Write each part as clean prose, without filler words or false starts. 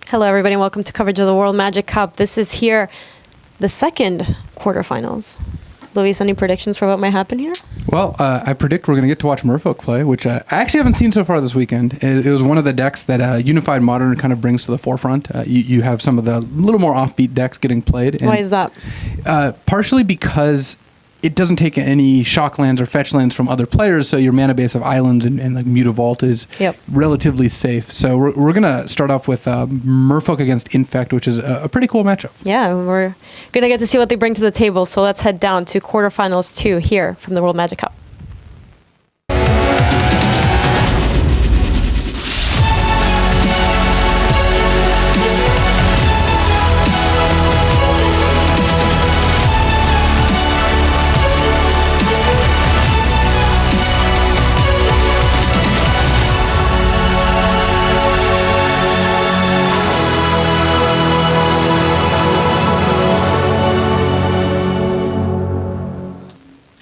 Hello, everybody, and welcome to coverage of the World Magic Cup. This is here, the second quarterfinals. Luis, any predictions for what might happen here? Well, I predict we're going to get to watch Merfolk play, which I actually haven't seen so far this weekend. It was one of the decks that Unified Modern kind of brings to the forefront. You have some of the little more offbeat decks getting played. Why is that? Partially because it doesn't take any shock lands or fetch lands from other players, so your mana base of islands and like Mutavault is relatively safe. So we're going to start off with Merfolk against Infect, which is a pretty cool matchup. Yeah, we're going to get to see what they bring to the table. So let's head down to quarterfinals 2 here from the World Magic Cup.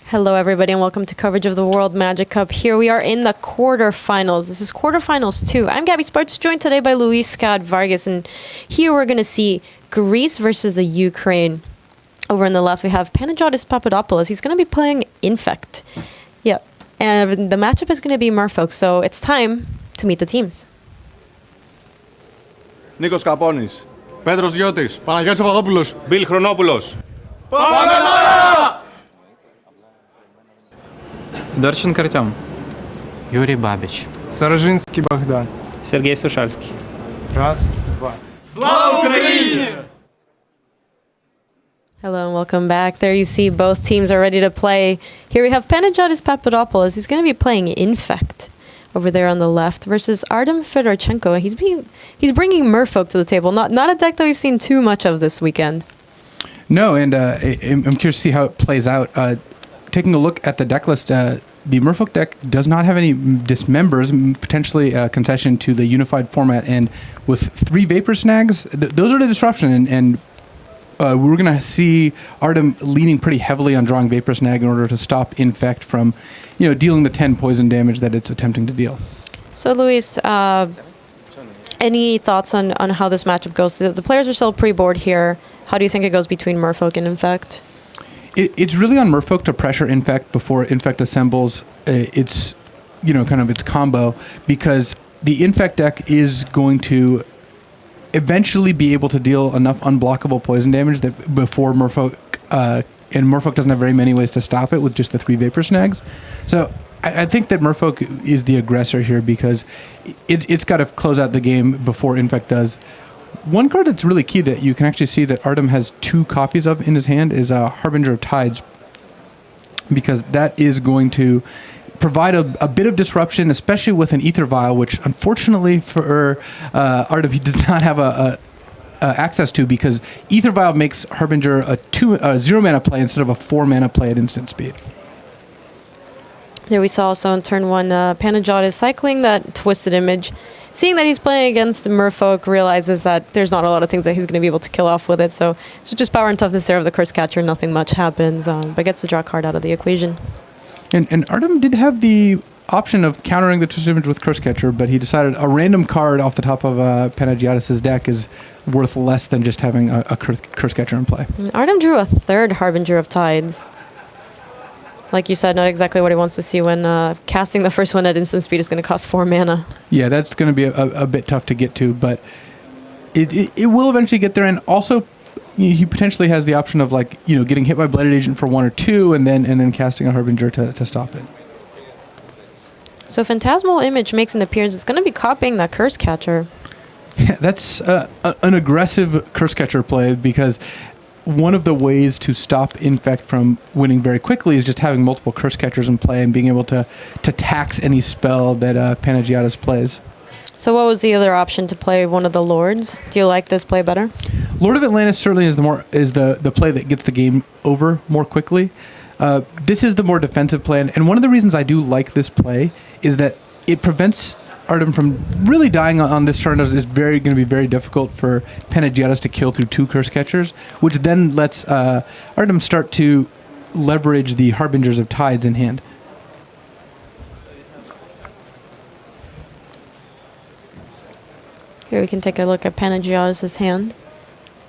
Hello, everybody, and welcome to coverage of the World Magic Cup. Here we are in the quarterfinals. This is quarterfinals 2. I'm Gabby Sparks, joined today by Luis Scott Vargas, and here we're going to see Greece versus the Ukraine. Over on the left, we have Papadopoulos. He's going to be playing Infect. Yep, and the matchup is going to be Merfolk, so it's time to meet the teams. Νίκος Καπώνης. Πέτρος Γιώτης. Παναγιώτης Παπαδόπουλος. Μπιλ Χρονόπουλος. Дорченко Артем. Юрий Бабич. Сарожинский Богдан. Сергей Сушальский. Раз, два. Слава Україні! Hello and welcome back. There you see both teams are ready to play. Here we have Papadopoulos. He's going to be playing Infect over there on the left versus Artem Fedor Chenko. He's bringing Merfolk to the table. Not a deck that we've seen too much of this weekend. No, and I'm curious to see how it plays out. Taking a look at the deck list, the Merfolk deck does not have any dismembers, potentially a concession to the unified format. And with 3 Vapor Snags, those are the disruption. And we're going to see Artem leaning pretty heavily on drawing Vapor Snag in order to stop Infect from, dealing the 10 poison damage that it's attempting to deal. So, Luis, any thoughts on how this matchup goes? The players are still pre-board here. How do you think it goes between Merfolk and Infect? It's really on Merfolk to pressure Infect before Infect assembles its combo, because the Infect deck is going to eventually be able to deal enough unblockable poison damage that before Merfolk, and Merfolk doesn't have very many ways to stop it with just the 3 Vapor Snags. So I think that Merfolk is the aggressor here because it's got to close out the game before Infect does. One card that's really key that you can actually see that Artem has 2 copies of in his hand is Harbinger of Tides, because that is going to provide a bit of disruption, especially with an Ether Vial, which unfortunately for Artem he does not have access to, because Ether Vial makes Harbinger a 0 mana play instead of a 4 mana play at instant speed. There we saw also in turn 1, Panajot is cycling that Twisted Image. Seeing that he's playing against the Merfolk, realizes that there's not a lot of things that he's going to be able to kill off with it. So it's just power and toughness there of the Curse Catcher. Nothing much happens, but gets to draw a card out of the equation. And Artem did have the option of countering the Twisted Image with Curse Catcher, but he decided a random card off the top of Panagiotis' deck is worth less than just having a Curse Catcher in play. Artem drew a 3rd Harbinger of Tides. Like you said, not exactly what he wants to see when casting the first one at instant speed is going to cost 4 mana. Yeah, that's going to be a bit tough to get to, but it will eventually get there. And also, he potentially has the option of getting hit by Blighted Agent for 1 or 2, and then casting a Harbinger to stop it. So Phantasmal Image makes an appearance. It's going to be copying that Curse Catcher. Yeah, that's an aggressive Curse Catcher play, because one of the ways to stop Infect from winning very quickly is just having multiple Curse Catchers in play and being able to tax any spell that Panagiotis plays. So what was the other option to play one of the Lords? Do you like this play better? Lord of Atlantis certainly is the play that gets the game over more quickly. This is the more defensive play, and one of the reasons I do like this play is that it prevents Artem from really dying on this turn. Is going to be very difficult for Panagiotis to kill through 2 Curse Catchers, which then lets Artem start to leverage the Harbingers of Tides in hand. Here we can take a look at Panagiotis' hand.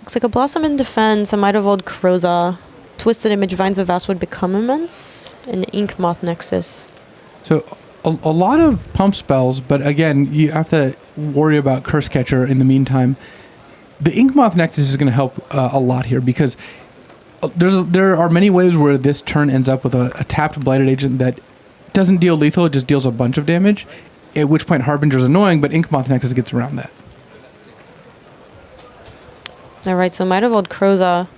Looks like a Blossom in defense, a Might of Old Kroza, Twisted Image, Vines of Vastwood Become Immense, and Ink Moth Nexus. So a lot of pump spells, but again, you have to worry about Curse Catcher in the meantime. The Ink Moth Nexus is going to help a lot here because there are many ways where this turn ends up with a tapped Blighted Agent that doesn't deal lethal, it just deals a bunch of damage, at which point Harbinger's annoying, but Ink Moth Nexus gets around that. Alright, so Might of Old Kroza,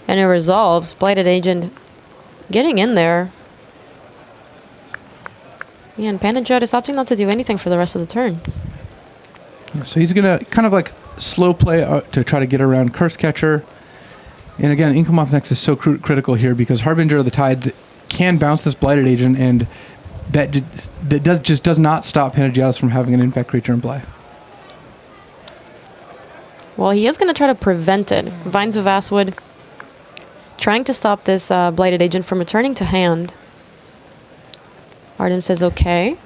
and it resolves. Blighted Agent getting in there. Yeah, and Panagiotis opting not to do anything for the rest of the turn. So he's going to kind of like slow play to try to get around Curse Catcher. And again, Ink Moth Nexus is so critical here because Harbinger of the Tides can bounce this Blighted Agent, and that does not stop Panagiotis from having an infect creature in play. Well, he is going to try to prevent it. Vines of Vastwood trying to stop this Blighted Agent from returning to hand. Artem says okay.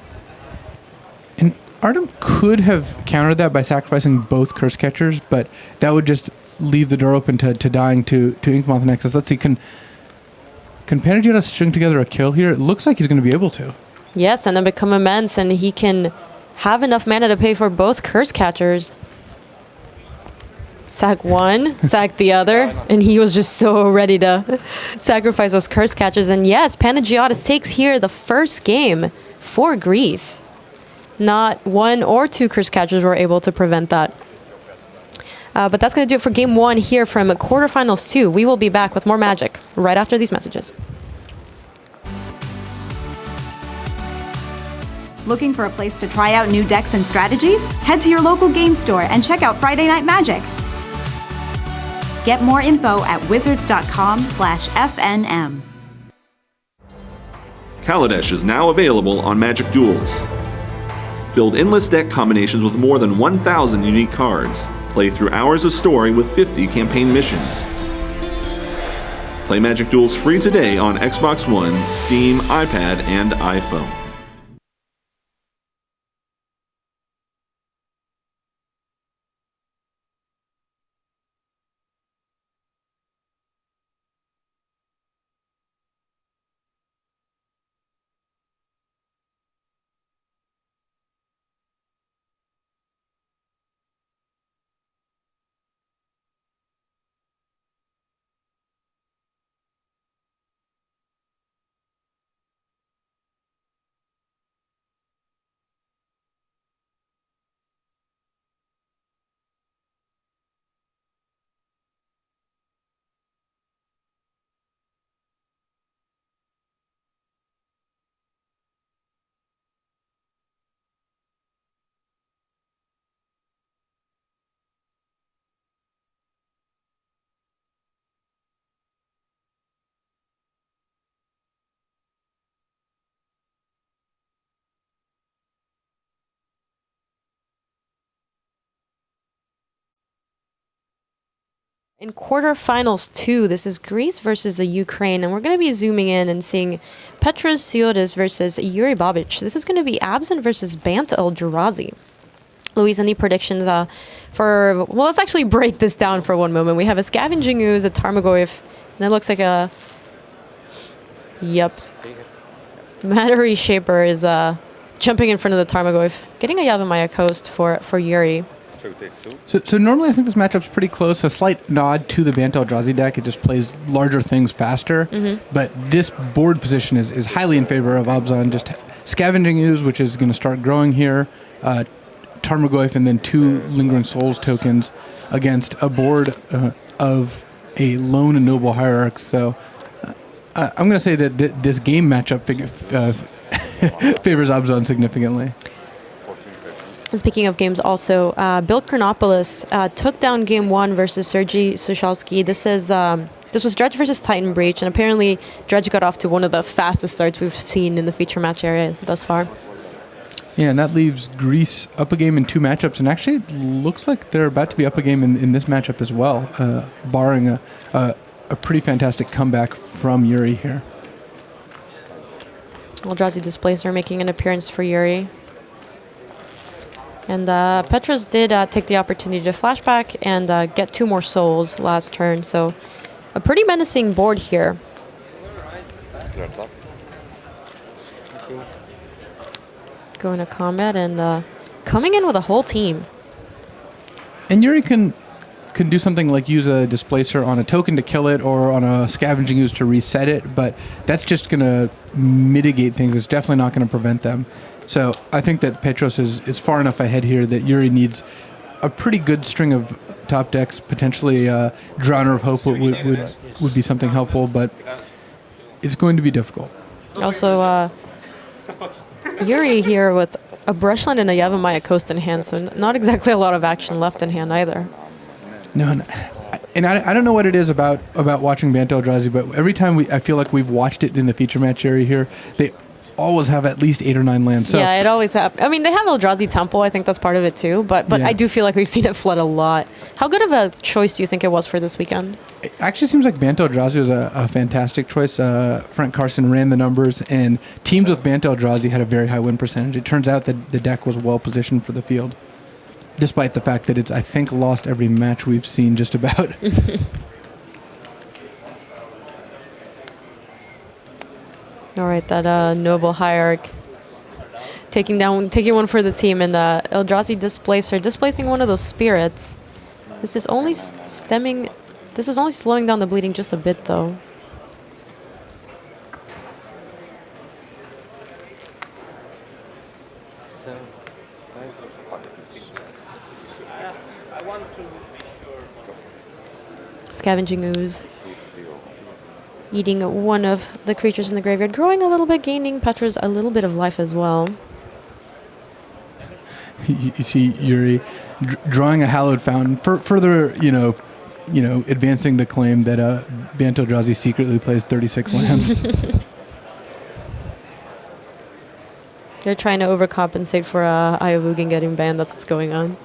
And Artem could have countered that by sacrificing both Curse Catchers, but that would just leave the door open to dying to Ink Moth Nexus. Let's see, can Panagiotis string together a kill here? It looks like he's going to be able to. Yes, and then become immense, and he can have enough mana to pay for both Curse Catchers. Sack one, sack the other, and he was just so ready to sacrifice those Curse Catchers. And yes, Panagiotis takes here the first game for Greece. Not one or two Curse Catchers were able to prevent that. But that's going to do it for game one here from Quarterfinals 2. We will be back with more Magic right after these messages. Looking for a place to try out new decks and strategies? Head to your local game store and check out Friday Night Magic. Get more info at wizards.com/FNM. Kaladesh is now available on Magic Duels. Build endless deck combinations with more than 1,000 unique cards. Play through hours of story with 50 campaign missions. Play Magic Duels free today on Xbox One, Steam, iPad, and iPhone. In Quarterfinals 2, this is Greece versus the Ukraine, and we're going to be zooming in and seeing Petros Siotis versus Yuri Babic. This is going to be Absent versus Bant Eldrazi. Louise, any predictions for... Well, let's actually break this down for one moment. We have a Scavenging Ooze, a Tarmogoyf, and it looks like a... Yep. Mattery Shaper is jumping in front of the Tarmogoyf. Getting a Yavimaya Coast for Yuri. So normally I think this matchup's pretty close. A slight nod to the Bant Eldrazi deck. It just plays larger things faster. But this board position is highly in favor of Abzan. Just Scavenging Ooze, which is going to start growing here. Tarmogoyf and then 2 Lingering Souls tokens against a board of a Lone and Noble Hierarch. So I'm going to say that this game matchup favors Abzan significantly. And speaking of games also, Bill Chronopoulos took down game 1 versus Sergey Sokolsky. This was Dredge versus Titan Breach, and apparently Dredge got off to one of the fastest starts we've seen in the feature match area thus far. Yeah, and that leaves Greece up a game in 2 matchups, and actually it looks like they're about to be up a game in this matchup as well, barring a pretty fantastic comeback from Yuri here. Eldrazi Displacer making an appearance for Yuri. And Petros did take the opportunity to flashback and get 2 more souls last turn. So a pretty menacing board here. Going to combat and coming in with a whole team. And Yuri can do something like use a displacer on a token to kill it or on a scavenging ooze to reset it, but that's just going to mitigate things. It's definitely not going to prevent them. So I think that Petros is far enough ahead here that Yuri needs a pretty good string of top decks. Potentially Drowner of Hope would be something helpful, but it's going to be difficult. Also, Yuri here with a Brushland and a Yavimaya Coast in hand, so not exactly a lot of action left in hand either. No, and I don't know what it is about watching Banto Eldrazi, but every time I feel like we've watched it in the feature match area here, they always have at least 8 or 9 lands. So yeah, it always happens. I mean, they have Eldrazi Temple. I think that's part of it too. But yeah. I do feel like we've seen it flood a lot. How good of a choice do you think it was for this weekend? It actually seems like Banto Eldrazi was a fantastic choice. Frank Carson ran the numbers, and teams with Banto Eldrazi had a very high win percentage. It turns out that the deck was well positioned for the field, despite the fact that it's, I think, lost every match we've seen just about. All right, that Noble Hierarch taking one for the team, and Eldrazi displacing one of those spirits. This is only slowing down the bleeding just a bit, though. Scavenging Ooze. Eating one of the creatures in the graveyard. Growing a little bit, gaining Petros a little bit of life as well. You see Yuri drawing a Hallowed Fountain, further, advancing the claim that Banto Eldrazi secretly plays 36 lands. They're trying to overcompensate for Ayavugan getting banned. That's what's going on.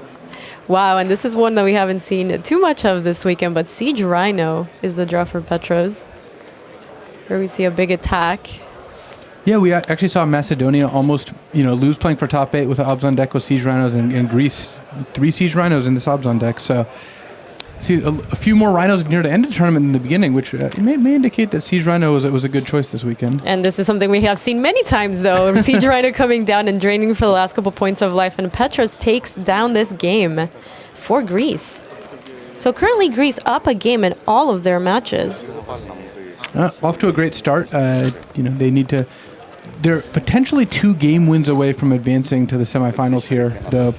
Wow, and this is one that we haven't seen too much of this weekend, but Siege Rhino is the draw for Petros, where we see a big attack. Yeah, we actually saw Macedonia almost, lose playing for top 8 with the Obs on deck with Siege Rhinos, and Greece 3 Siege Rhinos in this Obs on deck. So, see a few more Rhinos near the end of the tournament in the beginning, which may indicate that Siege Rhino was a good choice this weekend. And this is something we have seen many times, though. Siege Rhino coming down and draining for the last couple points of life, and Petros takes down this game for Greece. So currently Greece up a game in all of their matches. Off to a great start. They need to. They're potentially 2 game wins away from advancing to the semifinals here. Though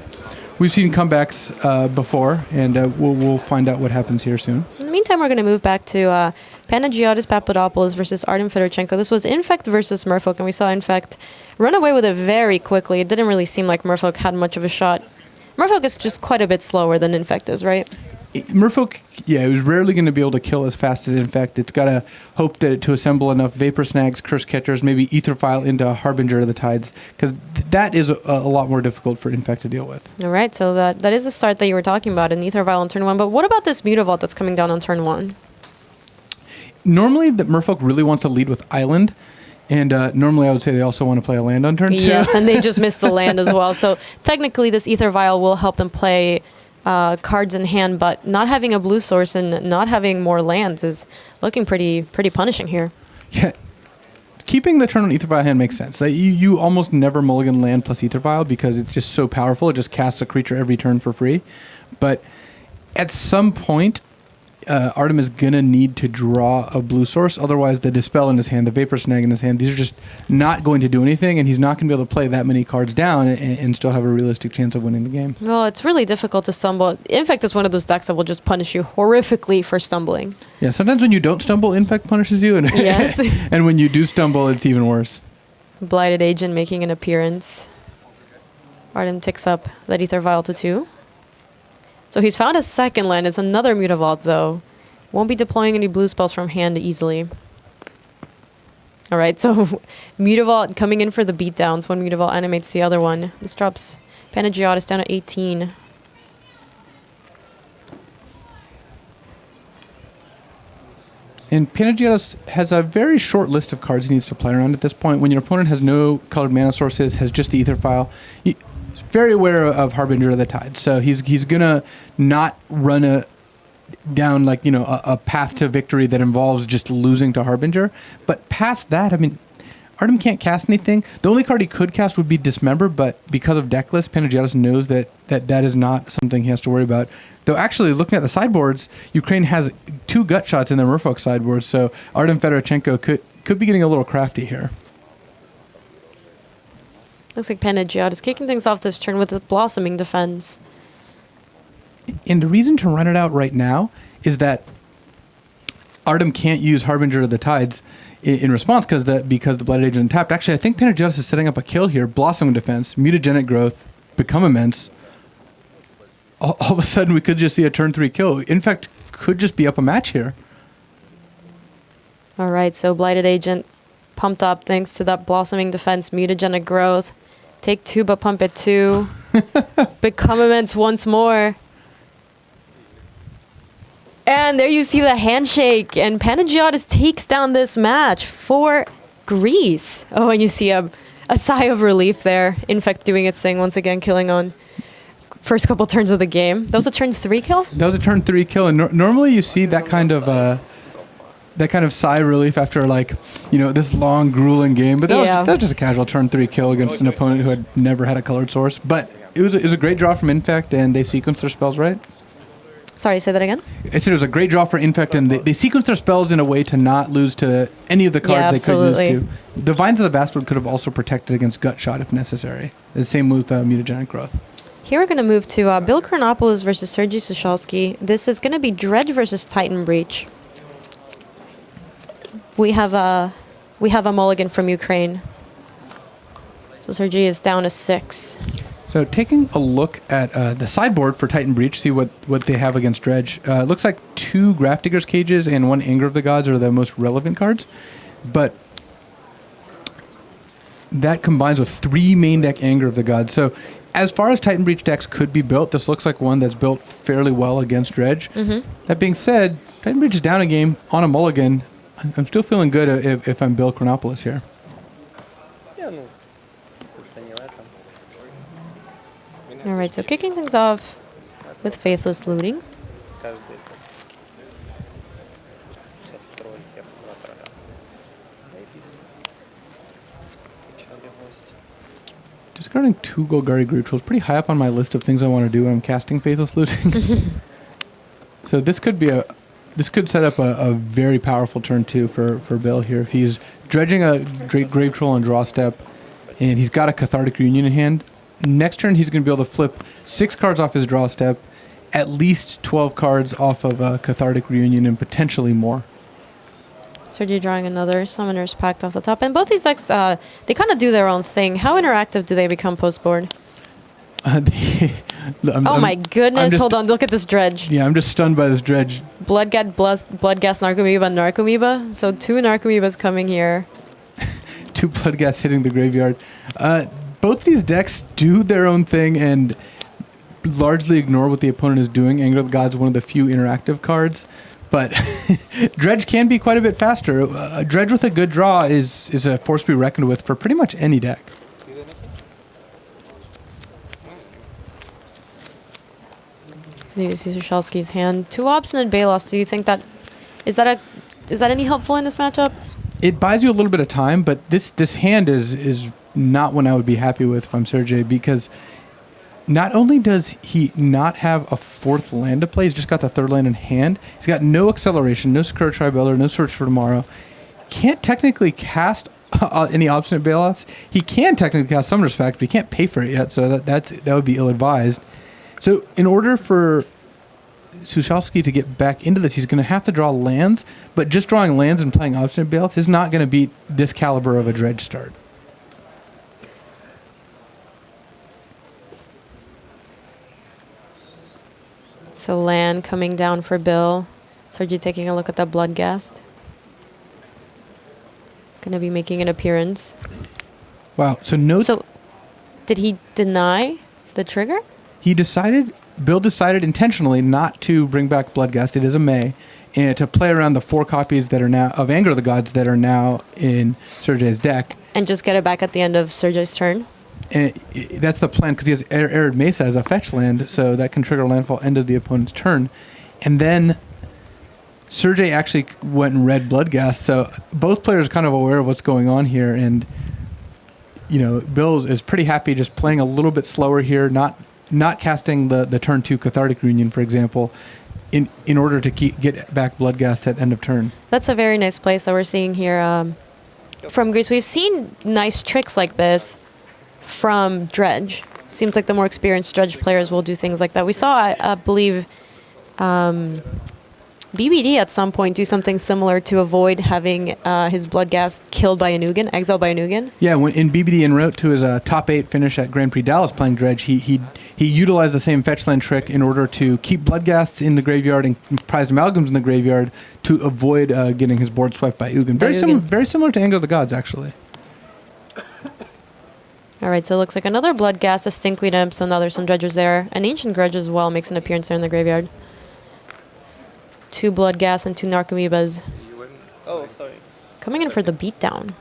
we've seen comebacks before, and we'll find out what happens here soon. In the meantime, we're going to move back to Panagiotis Papadopoulos versus Artem Fedor Chenko. This was Infect versus Merfolk, and we saw Infect run away with it very quickly. It didn't really seem like Merfolk had much of a shot. Merfolk is just quite a bit slower than Infect is, right? Merfolk, it was rarely going to be able to kill as fast as Infect. It's got to hope to assemble enough Vapor Snags, Curse Catchers, maybe Aetherfile into Harbinger of the Tides, because that is a lot more difficult for Infect to deal with. All right, so that is the start that you were talking about in Aetherfile on turn 1, but what about this Mutavault that's coming down on turn 1? Normally, the Merfolk really wants to lead with Island, and normally I would say they also want to play a land on turn 2. Yes, and they just missed the land as well, so technically this Aetherfile will help them play cards in hand, but not having a blue source and not having more lands is looking pretty punishing here. Yeah, keeping the turn on Aetherfile hand makes sense. You almost never mulligan land plus Aetherfile because it's just so powerful. It just casts a creature every turn for free. But at some point, Artem is going to need to draw a blue source. Otherwise, the Dispel in his hand, the Vapor Snag in his hand, these are just not going to do anything, and he's not going to be able to play that many cards down and still have a realistic chance of winning the game. Well, it's really difficult to stumble. Infect is one of those decks that will just punish you horrifically for stumbling. Yeah, sometimes when you don't stumble, Infect punishes you, and, yes. And when you do stumble, it's even worse. Blighted Agent making an appearance. Artem ticks up that Aetherfile to 2. So he's found a second land. It's another Mutavault, though. Won't be deploying any blue spells from hand easily. All right, so Mutavault coming in for the beatdowns. One Mutavault animates the other one. This drops Panagiotis down to 18. And Panagiotis has a very short list of cards he needs to play around at this point. When your opponent has no colored mana sources, has just the Aetherfile, very aware of Harbinger of the Tide. So he's gonna not run down like a path to victory that involves just losing to Harbinger. But past that, I mean, Artem can't cast anything. The only card he could cast would be Dismember, but because of deck list, Panagiotis knows that is not something he has to worry about. Though actually, looking at the sideboards, Ukraine has 2 gut shots in their Merfolk sideboards, so Artem, Fedor, Chenko could be getting a little crafty here. Looks like Panagiotis kicking things off this turn with his Blossoming Defense. And the reason to run it out right now is that Artem can't use Harbinger of the Tides in response because the Blighted Agent tapped. Actually, I think Panagiotis is setting up a kill here. Blossoming Defense, Mutagenic Growth, Become Immense. All of a sudden, we could just see a turn 3 kill. In fact, could just be up a match here. All right, so Blighted Agent pumped up thanks to that Blossoming Defense, Mutagenic Growth. Take 2, but pump it 2. Become Immense once more. And there you see the handshake, and Panagiotis takes down this match for Greece. Oh, and you see a sigh of relief there. Infect doing its thing once again, killing on first couple turns of the game. That was a turn 3 kill? That was a turn 3 kill, and normally you see that kind of sigh of relief after this long grueling game. But that was just a casual turn 3 kill against an opponent who had never had a colored source. But it was a great draw from Infect, and they sequenced their spells right. Sorry, say that again? I said it was a great draw for Infect, and they sequenced their spells in a way to not lose to any of the cards they could lose to. The Vines of the Vastwood could have also protected against Gut Shot if necessary. The same with Mutagenic Growth. Here we're going to move to Bill Chronopoulos versus Sergey Sokolsky. This is going to be Dredge versus Titan Breach. We have a mulligan from Ukraine. So Sergey is down to 6. So taking a look at the sideboard for Titan Breach, see what they have against Dredge. It looks like 2 Grafdigger's Cages and 1 Anger of the Gods are the most relevant cards. But that combines with 3 main deck Anger of the Gods. So as far as Titan Breach decks could be built, this looks like one that's built fairly well against Dredge. Mm-hmm. That being said, Titan Breach is down a game on a mulligan. I'm still feeling good if I'm Bill Chronopoulos here. All right, so kicking things off with Faithless Looting. Discarding 2 Golgari Gruul is pretty high up on my list of things I want to do when I'm casting Faithless Looting. So this could set up a very powerful turn 2 for Bill here. If he's dredging a Grave Troll on draw step, and he's got a Cathartic Reunion in hand, next turn he's going to be able to flip 6 cards off his draw step, at least 12 cards off of a Cathartic Reunion, and potentially more. Sergey drawing another Summoner's Pact off the top. And both these decks, they kind of do their own thing. How interactive do they become post-board? Oh my goodness, hold on, look at this Dredge. Yeah, I'm just stunned by this Dredge. Bloodgas, Narcomoeba. So 2 Narcomoebas coming here. 2 Bloodgas hitting the graveyard. Both these decks do their own thing and largely ignore what the opponent is doing. Anger of the Gods is one of the few interactive cards, but Dredge can be quite a bit faster. Dredge with a good draw is a force to be reckoned with for pretty much any deck. You see Sokolsky's hand. 2 Obstinate Balos. Do you think that is that any helpful in this matchup? It buys you a little bit of time, but this hand is not one I would be happy with if I'm Sergey, because not only does he not have a 4th land to play, he's just got the 3rd land in hand. He's got no acceleration, no Secure Tribeller, no Search for Tomorrow. Can't technically cast any Obstinate Balos. He can technically cast Summoner's Pact, but he can't pay for it yet, so that would be ill-advised. So in order for Sokolsky to get back into this, he's going to have to draw lands, but just drawing lands and playing Obstinate Balos is not going to beat this caliber of a Dredge start. So land coming down for Bill. Sergey taking a look at that Bloodgast. Going to be making an appearance. Wow. So did he deny the trigger? Bill decided intentionally not to bring back Bloodgast. It is a May, and to play around the 4 copies that are now of Anger of the Gods that are now in Sergey's deck. And just get it back at the end of Sergey's turn? And that's the plan because he has Arid Mesa as a fetch land, so that can trigger landfall end of the opponent's turn. And then Sergey actually went and read Bloodghast, so both players are kind of aware of what's going on here. And Bill is pretty happy just playing a little bit slower here, not casting the turn 2 Cathartic Reunion, for example, in order to get back Bloodghast at end of turn. That's a very nice place that we're seeing here from Greece. We've seen nice tricks like this from Dredge. Seems like the more experienced Dredge players will do things like that. We saw, I believe, BBD at some point do something similar to avoid having his Bloodghast killed by a Nugan, exiled by a Nugan. Yeah, when in BBD en route to his top 8 finish at Grand Prix Dallas playing Dredge, he utilized the same fetch land trick in order to keep Bloodghasts in the graveyard and prized amalgams in the graveyard to avoid getting his board swept by Ugin. Very similar to Anger of the Gods, actually. All right, so it looks like another Bloodghast, a Stinkweed Imp, so now there's some Dredgers there. An Ancient Grudge as well makes an appearance there in the graveyard. 2 Bloodghast and 2 Narcomoebas. Oh, sorry. Coming in for the beatdown.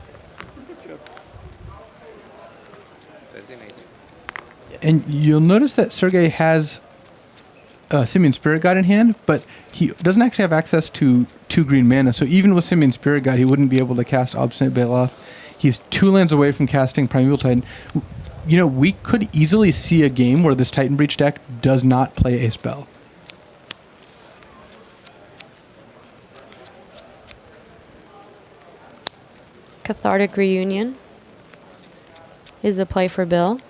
And you'll notice that Sergey has Simian Spirit Guide in hand, but he doesn't actually have access to 2 green mana. So even with Simian Spirit Guide, he wouldn't be able to cast Obstinate Baloth. He's 2 lands away from casting Primeval Titan. We could easily see a game where this Titan Breach deck does not play a spell. Cathartic Reunion is a play for Bill.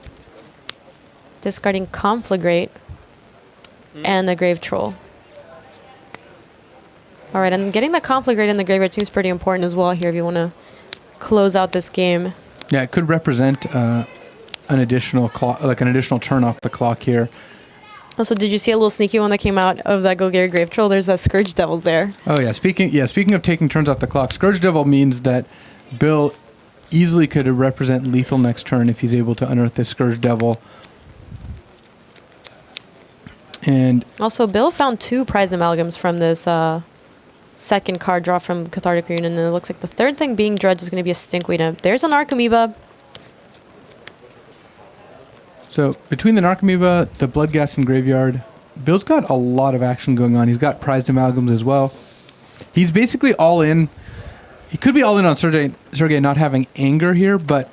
Discarding Conflagrate and the Grave Troll. All right, and getting the Conflagrate in the graveyard seems pretty important as well here if you want to close out this game. Yeah, it could represent an additional turn off the clock here. Also, did you see a little sneaky one that came out of that Golgari Grave Troll? There's that Scourge Devils there. Oh yeah, speaking of taking turns off the clock, Scourge Devil means that Bill easily could represent lethal next turn if he's able to unearth this Scourge Devil. And also, Bill found 2 prized amalgams from this second card draw from Cathartic Reunion, and it looks like the third thing being Dredge is going to be a Stinkweed Imp. There's an Narcomoeba. So between the Narcomoeba, the Bloodghast and Graveyard, Bill's got a lot of action going on. He's got prized amalgams as well. He's basically all in. He could be all in on Sergey not having anger here, but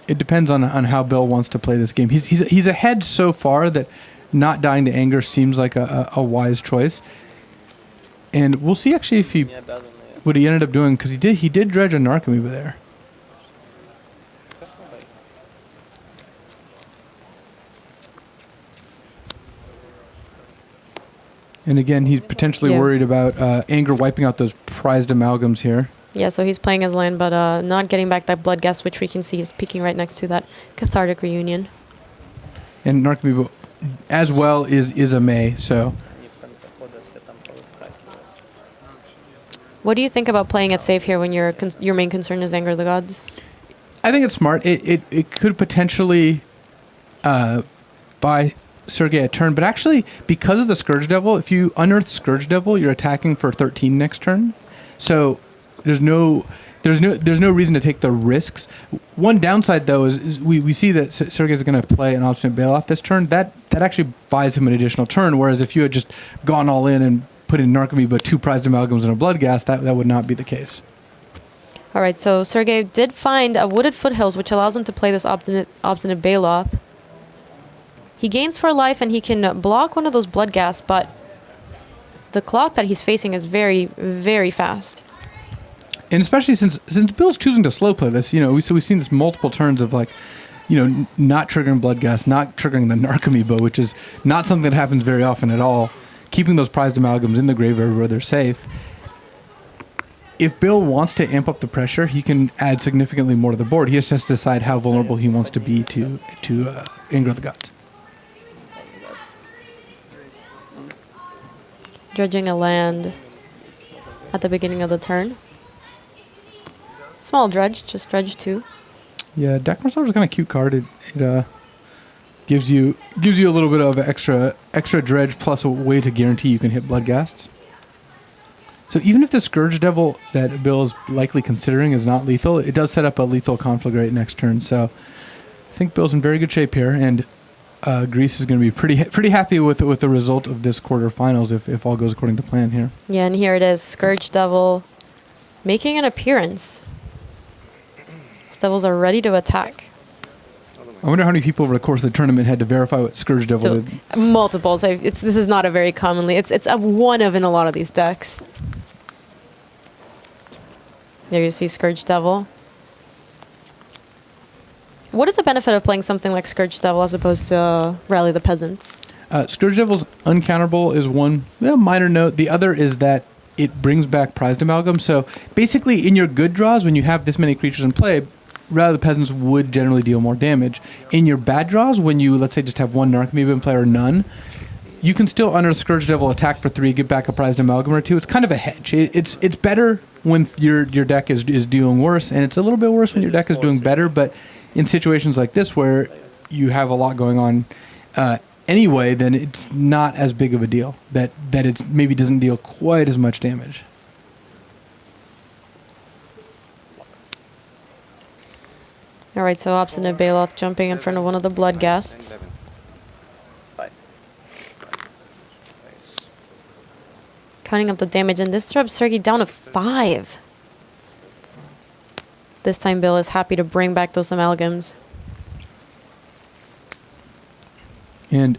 it depends on how Bill wants to play this game. He's ahead so far that not dying to anger seems like a wise choice. And we'll see actually if what he ended up doing, because he did Dredge a Narcomoeba there. And again, he's potentially worried about anger wiping out those prized amalgams here. Yeah, so he's playing his land, but not getting back that Bloodghast, which we can see is peeking right next to that Cathartic Reunion. And Narcomoeba as well is a May, so. What do you think about playing it safe here when your main concern is Anger of the Gods? I think it's smart. It could potentially buy Sergey a turn, but actually, because of the Scourge Devil, if you unearth Scourge Devil, you're attacking for 13 next turn. So there's no reason to take the risks. One downside, though, is we see that Sergey is going to play an Obstinate Baloth this turn. That actually buys him an additional turn, whereas if you had just gone all in and put in Narcomoeba, 2 prized amalgams and a Bloodghast, that would not be the case. All right, so Sergey did find a Wooded Foothills, which allows him to play this Obstinate Baloth. He gains 4 life, and he can block one of those Bloodghasts, but the clock that he's facing is very, very fast. And especially since Bill's choosing to slow play this, we've seen this multiple turns of not triggering Bloodghast, not triggering the Narcomoeba, which is not something that happens very often at all. Keeping those prized amalgams in the graveyard where they're safe. If Bill wants to amp up the pressure, he can add significantly more to the board. He just has to decide how vulnerable he wants to be to Anger of the Gods. Dredging a land at the beginning of the turn. Small dredge, just dredge 2. Yeah, Dakmarsar is kind of cute card. It gives you a little bit of extra dredge plus a way to guarantee you can hit Bloodghasts. So even if the Scourge Devil that Bill is likely considering is not lethal, it does set up a lethal Conflagrate next turn. So I think Bill's in very good shape here, and Greece is going to be pretty happy with the result of this quarterfinals if all goes according to plan here. Yeah, and here it is, Scourge Devil making an appearance. These devils are ready to attack. I wonder how many people over the course of the tournament had to verify what Scourge Devil did. Multiples. This is not a very commonly. It's a one of in a lot of these decks. There you see Scourge Devil. What is the benefit of playing something like Scourge Devil as opposed to Rally the Peasants? Scourge Devil's uncounterable is one minor note. The other is that it brings back prized amalgam. So basically, in your good draws, when you have this many creatures in play, Rally the Peasants would generally deal more damage. In your bad draws, when you, let's say, just have one Narcomoeba in play or none, you can still, under Scourge Devil, attack for 3, get back a prized amalgam or 2. It's kind of a hedge. It's better when your deck is doing worse, and it's a little bit worse when your deck is doing better, but in situations like this where you have a lot going on anyway, then it's not as big of a deal. That it maybe doesn't deal quite as much damage. All right, so Obstinate Baloth jumping in front of one of the Blood Guests. Counting up the damage, and this drops Sergey down to 5. This time Bill is happy to bring back those amalgams. And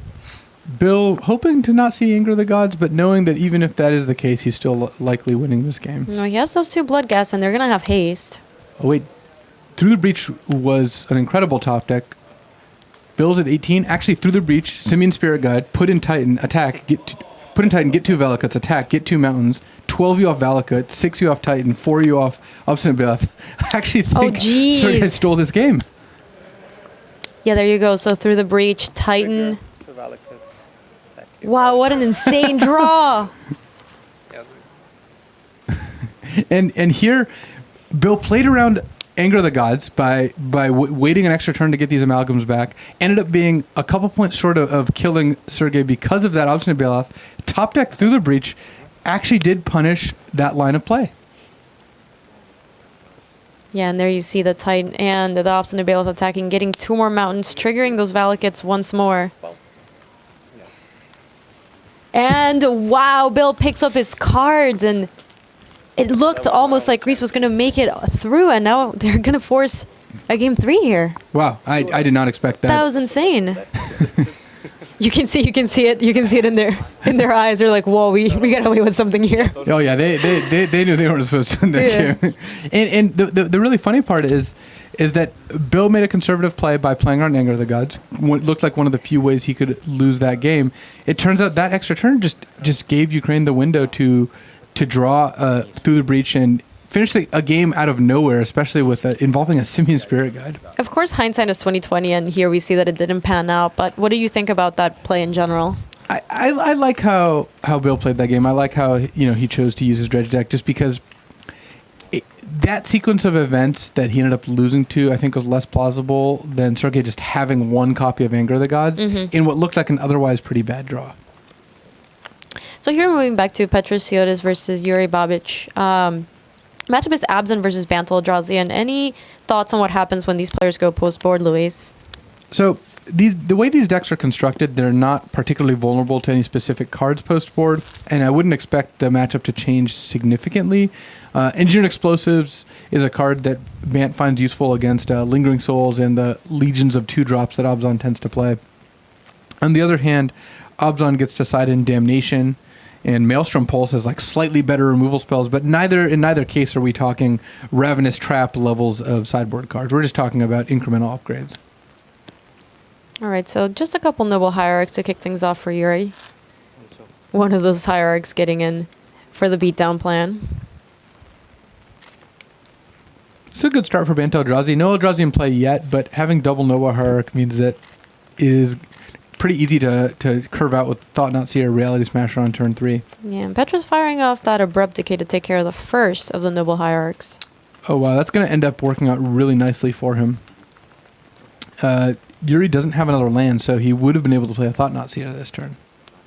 Bill hoping to not see Anger of the Gods, but knowing that even if that is the case, he's still likely winning this game. No, he has those 2 Blood Guests, and they're going to have haste. Oh, wait. Through the Breach was an incredible top deck. Bill's at 18. Actually, Through the Breach, Simian Spirit Guide, put in Titan, attack, put in Titan, get 2 Valakuts, attack, get 2 Mountains, 12 you off Valakut, 6 you off Titan, 4 you off Obstinate Baloth. I actually think Sergey stole this game. Yeah, there you go. So Through the Breach, Titan. Wow, what an insane draw. And here, Bill played around Anger of the Gods by waiting an extra turn to get these amalgams back. Ended up being a couple points short of killing Sergey because of that Obstinate Baloth. Top deck Through the Breach actually did punish that line of play. Yeah, and there you see the Titan and the Obstinate Baloth attacking, getting 2 more Mountains, triggering those Valakuts once more. And wow, Bill picks up his cards, and it looked almost like Greece was going to make it through, and now they're going to force a game 3 here. Wow, I did not expect that. That was insane. You can see it in their eyes. They're like, whoa, we got away with something here. Oh yeah, they knew they weren't supposed to win that game. And the really funny part is that Bill made a conservative play by playing on Anger of the Gods. What looked like one of the few ways he could lose that game. It turns out that extra turn just gave Ukraine the window to draw Through the Breach and finish a game out of nowhere, especially with involving a Simian Spirit Guide. Of course, hindsight is 20/20, and here we see that it didn't pan out. But what do you think about that play in general? I like how Bill played that game. I like how he chose to use his dredge deck, just because that sequence of events that he ended up losing to, I think, was less plausible than Sergey just having 1 copy of Anger of the Gods in what looked like an otherwise pretty bad draw. So here, moving back to Petrosiotis versus Yuri Babic. Matchup is Abzan versus Bantel Drazian. Any thoughts on what happens when these players go post-board, Luis? So the way these decks are constructed, they're not particularly vulnerable to any specific cards post-board, and I wouldn't expect the matchup to change significantly. Engineered Explosives is a card that Bant finds useful against Lingering Souls and the legions of 2-drops that Abzan tends to play. On the other hand, Abzan gets to side in Damnation, and Maelstrom Pulse has slightly better removal spells, but in neither case are we talking Ravenous Trap levels of sideboard cards. We're just talking about incremental upgrades. All right, so just a couple Noble Hierarchs to kick things off for Yuri. One of those Hierarchs getting in for the beatdown plan. It's a good start for Bantel Eldrazi. No Eldrazi in play yet, but having double Noble Hierarch means that it is pretty easy to curve out with Thought Not Seer, Reality Smasher on turn 3. Yeah, and Petra's firing off that Abrupt Decay to take care of the first of the Noble Hierarchs. Oh wow, that's going to end up working out really nicely for him. Yuri doesn't have another land, so he would have been able to play a Thought Not Seer this turn.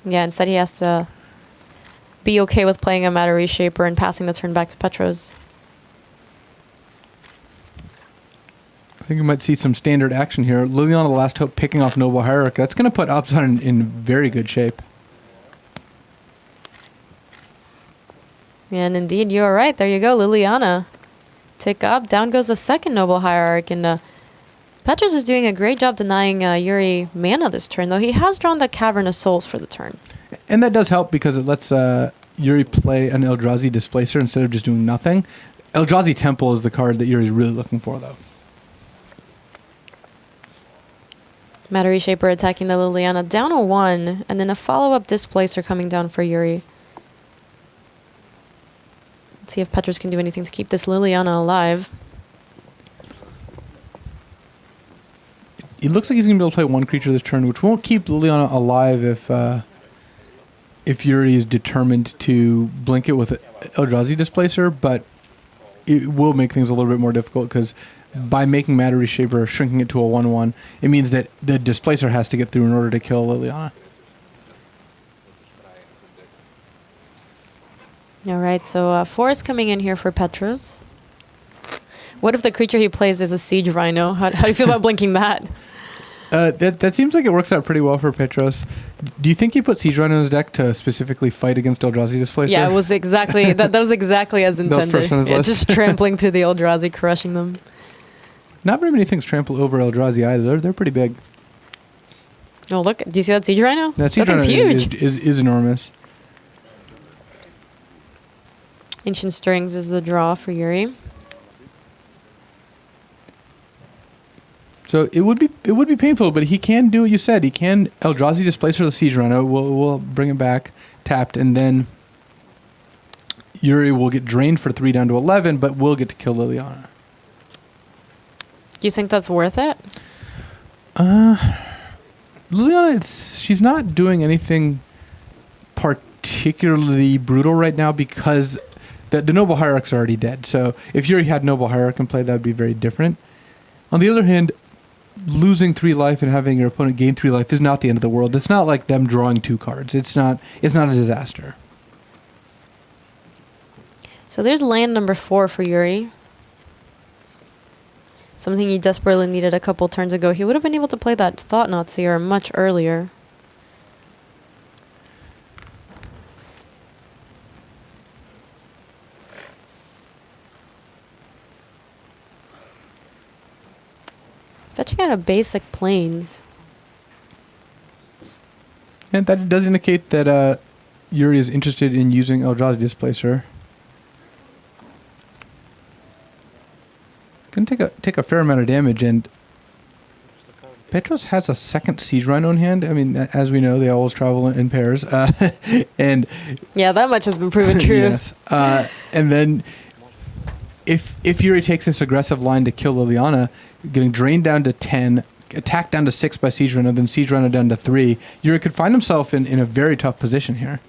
Yeah, instead he has to be okay with playing a Matter Reshaper and passing the turn back to Petros. I think we might see some standard action here. Liliana, the Last Hope, picking off Noble Hierarch. That's going to put Abzan in very good shape. And indeed, you are right. There you go, Liliana. Tick up. Down goes the second Noble Hierarch. And Petros is doing a great job denying Yuri mana this turn, though he has drawn the Cavernous Souls for the turn. And that does help because it lets Yuri play an Eldrazi Displacer instead of just doing nothing. Eldrazi Temple is the card that Yuri's really looking for, though. Matter Reshaper attacking the Liliana. Down a 1, and then a follow-up Displacer coming down for Yuri. Let's see if Petros can do anything to keep this Liliana alive. It looks like he's going to be able to play one creature this turn, which won't keep Liliana alive if Yuri is determined to blink it with Eldrazi Displacer, but it will make things a little bit more difficult because by making Matter Reshaper, shrinking it to a 1/1, it means that the Displacer has to get through in order to kill Liliana. All right, so Forest coming in here for Petros. What if the creature he plays is a Siege Rhino? How do you feel about blinking that? That seems like it works out pretty well for Petros. Do you think he put Siege Rhino in his deck to specifically fight against Eldrazi Displacer? Yeah, it was exactly that was exactly as That was intended. first on his list. Just trampling through the Eldrazi, crushing them. Not very many things trample over Eldrazi either. They're pretty big. Oh, look. Do you see that Siege Rhino? That Siege That Rhino thing's huge. is enormous. Ancient Strings is the draw for Yuri. So it would be painful, but he can do what you said. He can Eldrazi Displacer the Siege Rhino. We'll bring it back tapped, and then Yuri will get drained for 3 down to 11, but will get to kill Liliana. Do you think that's worth it? Liliana, she's not doing anything particularly brutal right now because the Noble Hierarchs are already dead. So if Yuri had Noble Hierarch in play, that would be very different. On the other hand, losing 3 life and having your opponent gain 3 life is not the end of the world. It's not like them drawing 2 cards. It's not a disaster. So there's land number 4 for Yuri. Something he desperately needed a couple turns ago. He would have been able to play that Thought-Knot Seer much earlier. Fetching out a basic Plains. And that does indicate that Yuri is interested in using Eldrazi Displacer. Going to take a fair amount of damage, and Petros has a second Siege Rhino in hand. I mean, as we know, they always travel in pairs. And yeah, that much has been proven true. yes. And then if Yuri takes this aggressive line to kill Liliana, getting drained down to 10, attacked down to 6 by Siege Rhino, then Siege Rhino down to 3, Yuri could find himself in a very tough position here.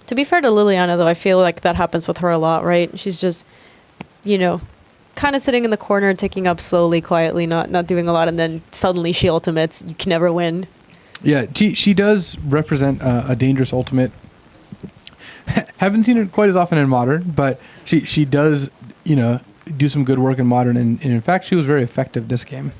To be fair to Liliana, though, I feel like that happens with her a lot, right? She's just, kind of sitting in the corner, taking up slowly, quietly, not doing a lot, and then suddenly she ultimates. You can never win. Yeah, she does represent a dangerous ultimate. Haven't seen it quite as often in Modern, but she does, do some good work in Modern, and in fact, she was very effective this game.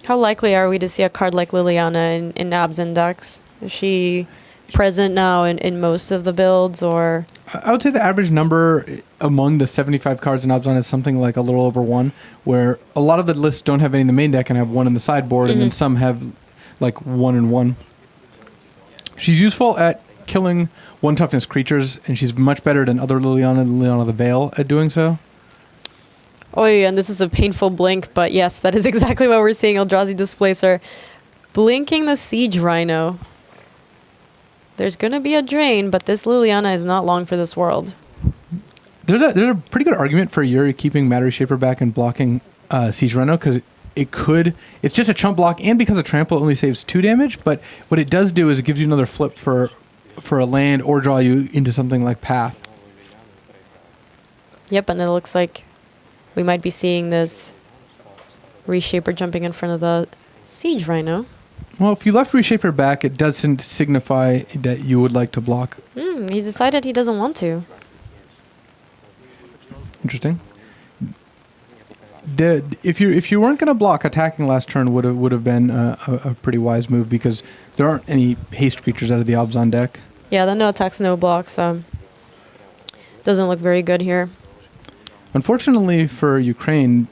How likely are we to see a card like Liliana in Abzan decks? Is she present now in most of the builds, or? I would say the average number among the 75 cards in Abzan is something like a little over 1, where a lot of the lists don't have any in the main deck and have 1 in the sideboard, and then some have like 1 and 1. She's useful at killing 1 toughness creatures, and she's much better than other Liliana the Veil at doing so. Oh, yeah, and this is a painful blink, but yes, that is exactly what we're seeing. Eldrazi Displacer blinking the Siege Rhino. There's going to be a drain, but this Liliana is not long for this world. There's a pretty good argument for Yuri keeping Matter Reshaper back and blocking Siege Rhino, because it's just a chump block, and because of trample it only saves 2 damage, but what it does do is it gives you another flip for a land or draw you into something like Path. Yep, and it looks like we might be seeing this Reshaper jumping in front of the Siege Rhino. Well, if you left Reshaper back, it doesn't signify that you would like to block. He's decided he doesn't want to. Interesting. If you weren't going to block, attacking last turn would have been a pretty wise move because there aren't any haste creatures out of the Obs on deck. Yeah, the no attacks, no blocks. Doesn't look very good here. Unfortunately for Ukraine,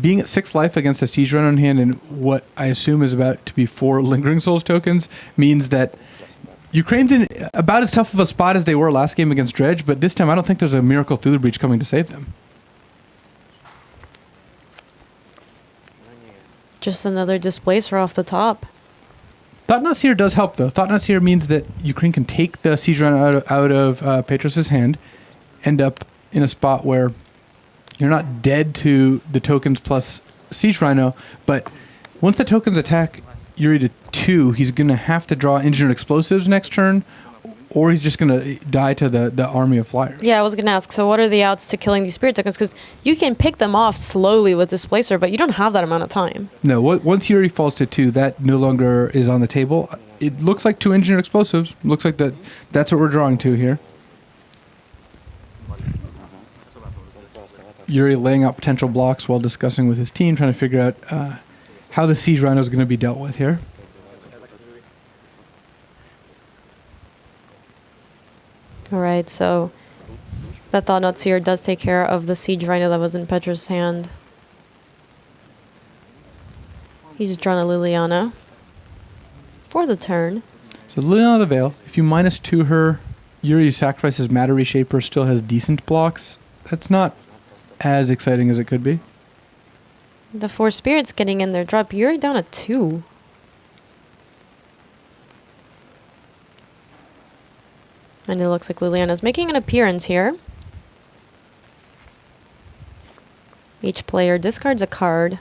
being at 6 life against a Siege Rhino in hand and what I assume is about to be 4 Lingering Souls tokens means that Ukraine's in about as tough of a spot as they were last game against Dredge, but this time I don't think there's a Miracle Through the Breach coming to save them. Just another displacer off the top. Thought-Knot Seer does help, though. Thought-Knot Seer means that Ukraine can take the Siege Rhino out of Petros' hand, end up in a spot where you're not dead to the tokens plus Siege Rhino, but once the tokens attack Yuri to 2, he's going to have to draw Engineered Explosives next turn, or he's just going to die to the army of flyers. Yeah, I was going to ask, so what are the outs to killing these spirit tokens? Because you can pick them off slowly with Displacer, but you don't have that amount of time. No, once Yuri falls to 2, that no longer is on the table. It looks like 2 Engineered Explosives. Looks like that's what we're drawing to here. Yuri laying out potential blocks while discussing with his team, trying to figure out how the Siege Rhino is going to be dealt with here. All right, so that Thought-Knot Seer does take care of the Siege Rhino that was in Petra's hand. He's drawn a Liliana for the turn. So Liliana the Veil, if you -2 her, Yuri sacrifices Matter Reshaper, still has decent blocks. That's not as exciting as it could be. The 4 spirits getting in their drop. You're down at 2. And it looks like Liliana's making an appearance here. Each player discards a card.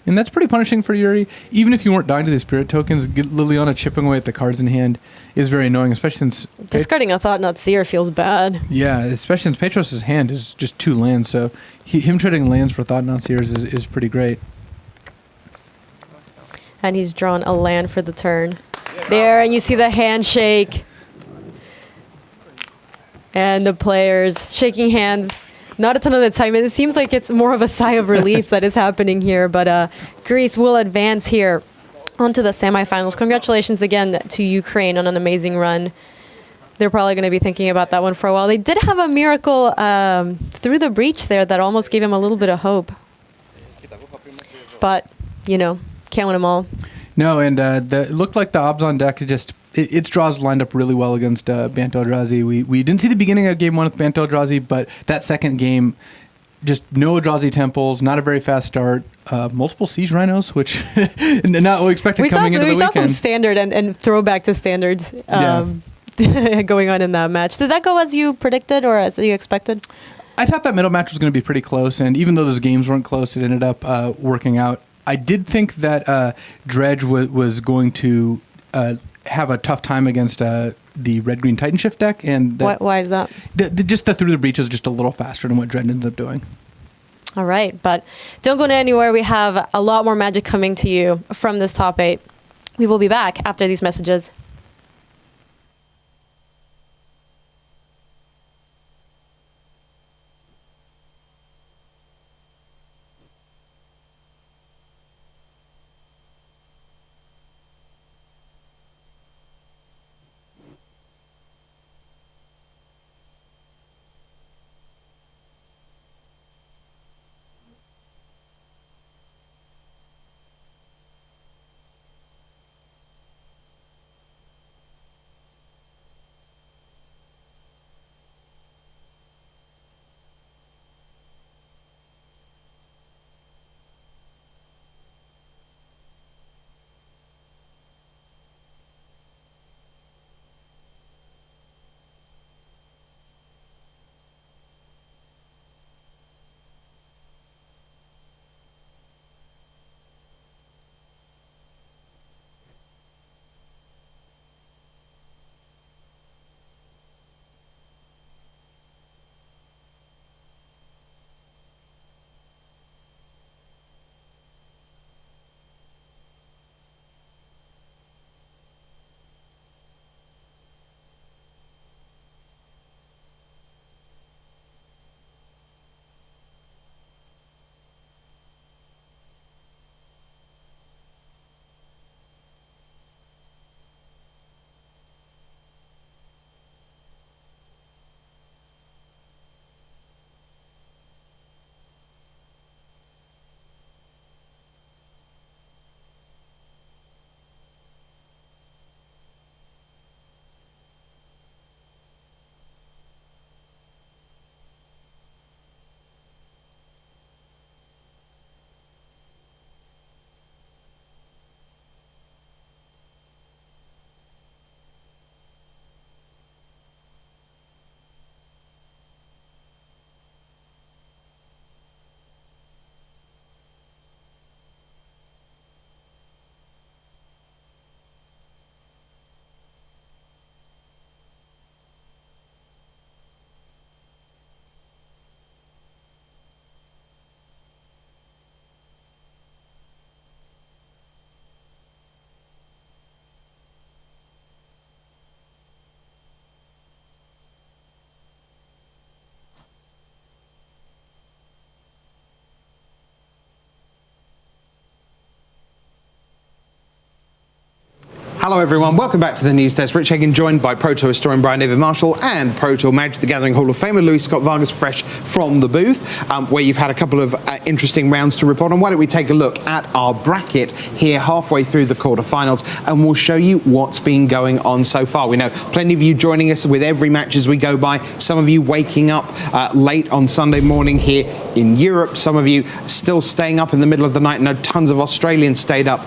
And that's pretty punishing for Yuri. Even if you weren't dying to the spirit tokens, Liliana chipping away at the cards in hand is very annoying, especially since... Discarding a Thought-Knot Seer feels bad. Yeah, especially since Petros' hand is just 2 lands, so him trading lands for Thought-Knot Seers is pretty great. And he's drawn a land for the turn. There, and you see the handshake. And the players shaking hands. Not a ton of the time. It seems like it's more of a sigh of relief that is happening here. But Greece will advance here onto the semifinals. Congratulations again to Ukraine on an amazing run. They're probably going to be thinking about that one for a while. They did have a miracle through the breach there that almost gave him a little bit of hope. But, you know, can't win them all. No, and it looked like the Obs on deck just... Its draws lined up really well against Banto Eldrazi. We didn't see the beginning of game 1 with Banto Eldrazi, but that second game, just no Eldrazi temples, not a very fast start, multiple Siege Rhinos, which not what we expected coming into the weekend. We saw some standard and throwback to standards going on in that match. Did that go as you predicted or as you expected? I thought that middle match was going to be pretty close, and even though those games weren't close, it ended up working out. I did think that Dredge was going to... have a tough time against the red-green Titan Shift deck. And why is that? Just the Through the Breach is just a little faster than what Dred ends up doing. All right, but don't go anywhere. We have a lot more Magic coming to you from this top 8. We will be back after these messages. Hello everyone, welcome back to the News Desk. Rich Hagan joined by Pro Tour historian Brian David Marshall and Pro Tour Magic the Gathering Hall of Famer Luis Scott Vargas, fresh from the booth, where you've had a couple of interesting rounds to report on. Why don't we take a look at our bracket here halfway through the quarterfinals, and we'll show you what's been going on so far. We know plenty of you joining us with every match as we go by, some of you waking up late on Sunday morning here in Europe, some of you still staying up in the middle of the night. I know tons of Australians stayed up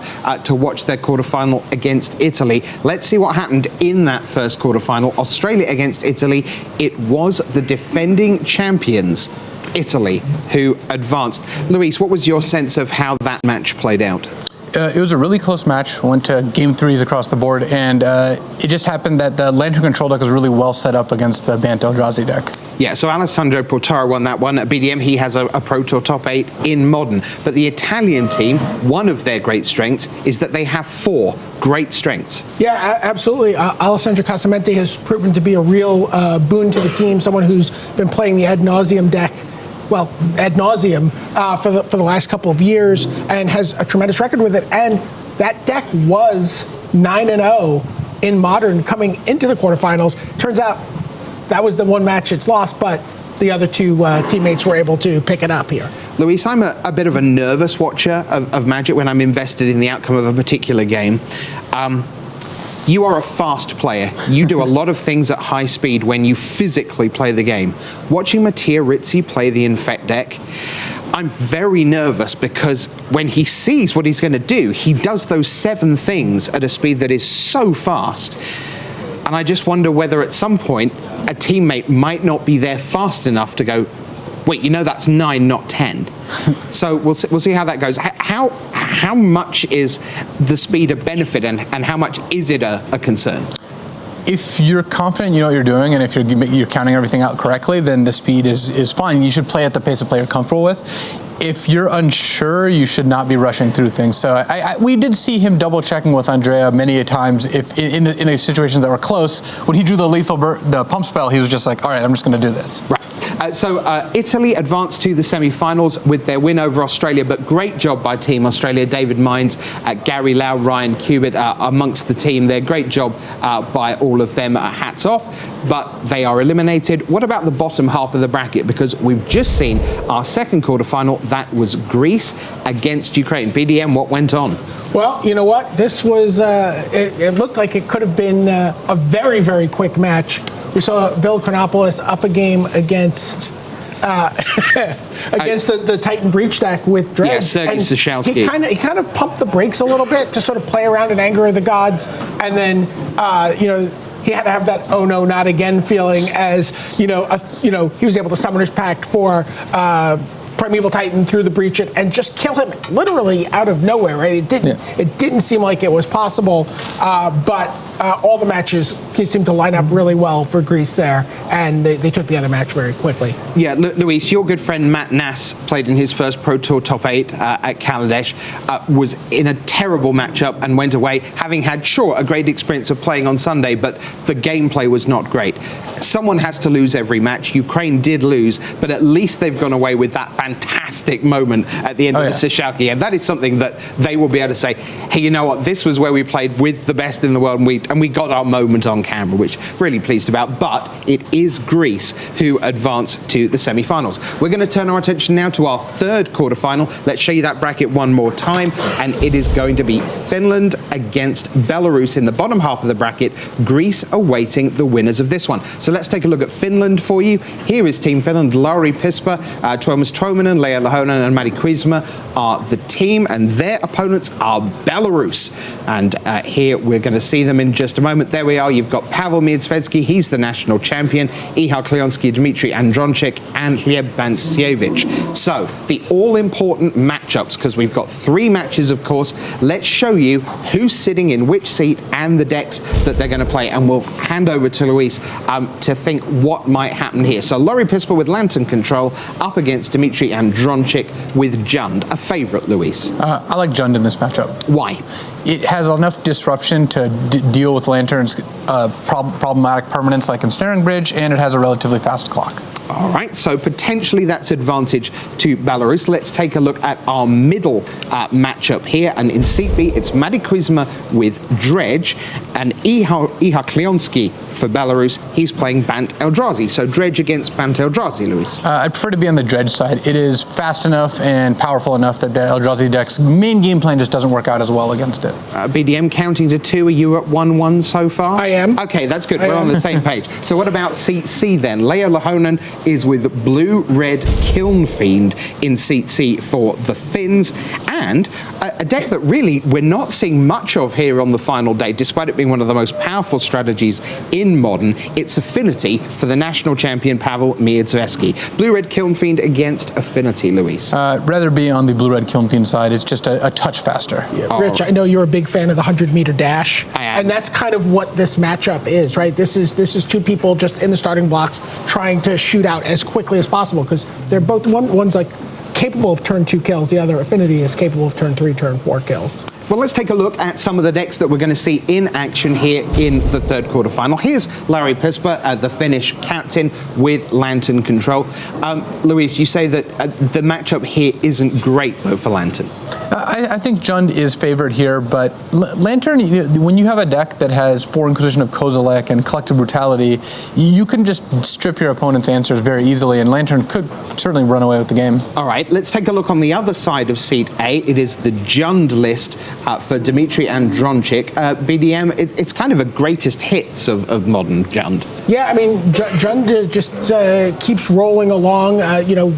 to watch their quarterfinal against Italy. Let's see what happened in that first quarterfinal. Australia against Italy. It was the defending champions, Italy, who advanced. Luis, what was your sense of how that match played out? It was a really close match. Went to game threes across the board, and it just happened that the Lantern control deck was really well set up against the Bant Eldrazi deck. Yeah, so Alessandro Portaro won that one. At BDM, he has a Pro Tour top 8 in Modern. But the Italian team, one of their great strengths is that they have 4 great strengths. Yeah, absolutely. Alessandro Casamente has proven to be a real boon to the team, someone who's been playing the ad nauseum deck, well, ad nauseum for the last couple of years, and has a tremendous record with it. And that deck was 9-0 in Modern coming into the quarterfinals. Turns out that was the one match it's lost, but the other 2 teammates were able to pick it up here. Luis, I'm a bit of a nervous watcher of Magic when I'm invested in the outcome of a particular game. You are a fast player. You do a lot of things at high speed when you physically play the game. Watching Mattia Rizzi play the Infect deck, I'm very nervous because when he sees what he's going to do, he does those 7 things at a speed that is so fast. And I just wonder whether at some point a teammate might not be there fast enough to go, wait, you know that's 9, not 10. So we'll see how that goes. How much is the speed a benefit, and how much is it a concern? If you're confident you know what you're doing, and if you're counting everything out correctly, then the speed is fine. You should play at the pace a player comfortable with. If you're unsure, you should not be rushing through things. So we did see him double checking with Andrea many a times. If in the situations that were close, when he drew the pump spell, he was just like, all right, I'm just going to do this. Right. So Italy advanced to the semi-finals with their win over Australia, but great job by Team Australia. David Mines, Gary Lau, Ryan Cubitt amongst the team there. Great job by all of them. Hats off. But they are eliminated. What about the bottom half of the bracket? Because we've just seen our second quarterfinal. That was Greece against Ukraine. BDM, what went on? Well, you know what? This was, it looked like it could have been a very, very quick match. We saw Bill Chronopoulos up a game against the Titan Breach deck with Dredge. Yeah, Sergey Sokolsky. He kind of pumped the brakes a little bit to sort of play around in Anger of the Gods, and then he had to have that "oh no, not again" feeling as he was able to Summoner's Pact for Primeval Titan through the Breach and just kill him literally out of nowhere. Right? It didn't seem like it was possible, but all the matches seemed to line up really well for Greece there, and they took the other match very quickly. Yeah, Luis, your good friend Matt Nass played in his first Pro Tour top 8 at Kaladesh, was in a terrible matchup and went away, having had, a great experience of playing on Sunday, but the gameplay was not great. Someone has to lose every match. Ukraine did lose, but at least they've gone away with that fantastic moment at the end of the Sokolsky, and that is something that they will be able to say, hey, you know what, this was where we played with the best in the world, and we got our moment on camera, which really pleased about. But it is Greece who advanced to the semi-finals. We're going to turn our attention now to our third quarterfinal. Let's show you that bracket one more time, and it is going to be Finland against Belarus in the bottom half of the bracket. Greece awaiting the winners of this one. So let's take a look at Finland for you. Here is Team Finland. Lauri Pispa, Tuomas Tuominen, Leija Lahonen and Matti Kuisma are the team, and their opponents are Belarus. And here we're going to see them in just a moment. There we are. You've got Pavel Miedzvedski, he's the national champion, Ihar Kleonski, Dmitry Andronchik, and Gleb Bantsievich. So the all-important matchups, because we've got 3 matches, of course. Let's show you who's sitting in which seat and the decks that they're going to play, and we'll hand over to Luis to think what might happen here. So Lauri Pispa with Lantern Control up against Dmitry Andronchik with Jund. A favourite, Luis? I like Jund in this matchup. Why? It has enough disruption to deal with Lantern's problematic permanents like Ensnaring Bridge, and it has a relatively fast clock. All right, so potentially that's advantage to Belarus. Let's take a look at our middle matchup here. And in Seat B, it's Madikwisma with Dredge and Iha Kleonsky for Belarus. He's playing Bant Eldrazi. So Dredge against Bant Eldrazi, Luis. I prefer to be on the Dredge side. It is fast enough and powerful enough that the Eldrazi deck's main game plan just doesn't work out as well against it. BDM counting to 2. Are you at 1-1 so far? I am. Okay, that's good. We're on the same page. So what about Seat C then? Leo Lahonen is with Blue-Red Kiln Fiend in Seat C for the Finns. And a deck that really we're not seeing much of here on the final day, despite it being one of the most powerful strategies in Modern. It's Affinity for the national champion Pavel Miedzweski. Blue-Red Kiln Fiend against Affinity, Luis. Rather be on the Blue-Red Kiln Fiend side. It's just a touch faster. Yeah, Rich, I know you're a big fan of the 100-meter dash. I am. And that's kind of what this matchup is, right? This is two people just in the starting blocks trying to shoot out as quickly as possible because they're both, one's like capable of turn 2 kills, the other Affinity is capable of turn 3, turn 4 kills. Well, let's take a look at some of the decks that we're going to see in action here in the third quarterfinal. Here's Larry Pisper, the Finnish captain with Lantern Control. Luis, you say that the matchup here isn't great, though, for Lantern. I think Jund is favored here, but Lantern, when you have a deck that has 4 Inquisition of Kozilek and Collective Brutality, you can just strip your opponent's answers very easily, and Lantern could certainly run away with the game. All right, let's take a look on the other side of Seat A. It is the Jund list for Dmitry Andronchik. BDM, it's kind of a greatest hits of modern Jund. Yeah, I mean, Jund just keeps rolling along,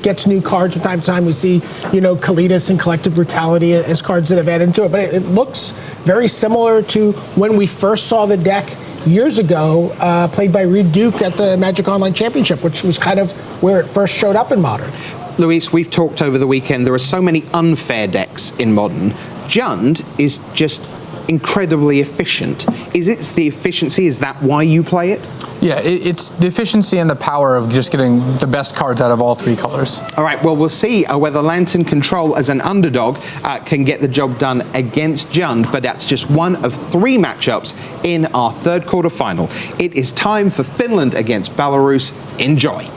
gets new cards from time to time. We see, Kalidas and Collective Brutality as cards that have added into it, but it looks very similar to when we first saw the deck years ago, played by Reed Duke at the Magic Online Championship, which was kind of where it first showed up in Modern. Luis, we've talked over the weekend, there are so many unfair decks in Modern. Jund is just incredibly efficient. Is it the efficiency? Is that why you play it? Yeah, it's the efficiency and the power of just getting the best cards out of all 3 colors. All right, well, we'll see whether Lantern Control as an underdog can get the job done against Jund, but that's just one of 3 matchups in our third quarterfinal. It is time for Finland against Belarus. Enjoy.